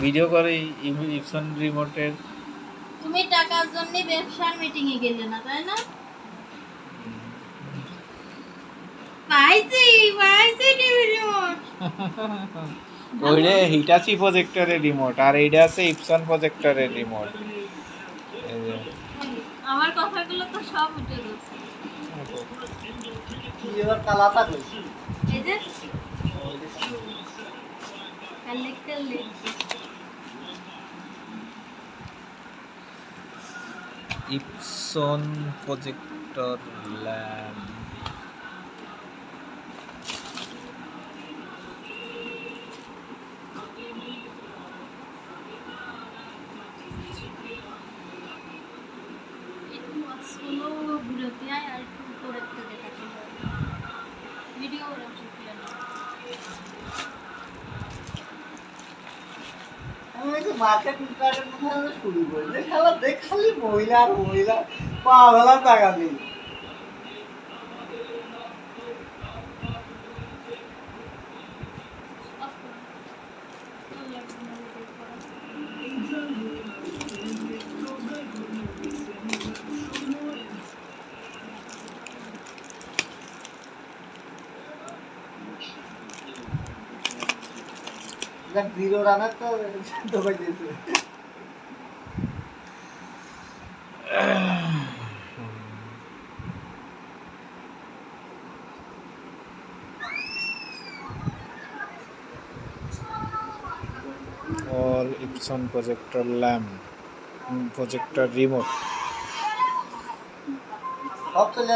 Video করে Epson রিমোটের। তুমি টাকার জন্য ব্যবসার মিটিং এ গেলে না, তাই না? পাইছি টিভি রিমোট। ওইটা হিটাচি প্রজেক্টরের রিমোট, আর এইটা আছে ইপসন প্রজেক্টরের রিমোট। এই যে আমার কথাগুলো তো সব উঠে গেছে। কি এবার কালাটা কইছি এই যে collector lens. Epson projector lamp. একটু আসলো ঘুরতে আয় আর একটু উপরে থেকে দেখাতে হবে। ভিডিও ওরা শুকিয়ে না। আমি এই যে মার্কেট ইন্টারনেট মধ্যে শুরু করি যে খেলা দেখ খালি মহিলা আর মহিলা পা বেলা টাকা নেই জিরো রানার তো দোকান দিয়েছে all Epson projector lamp, projector remote। সব চলে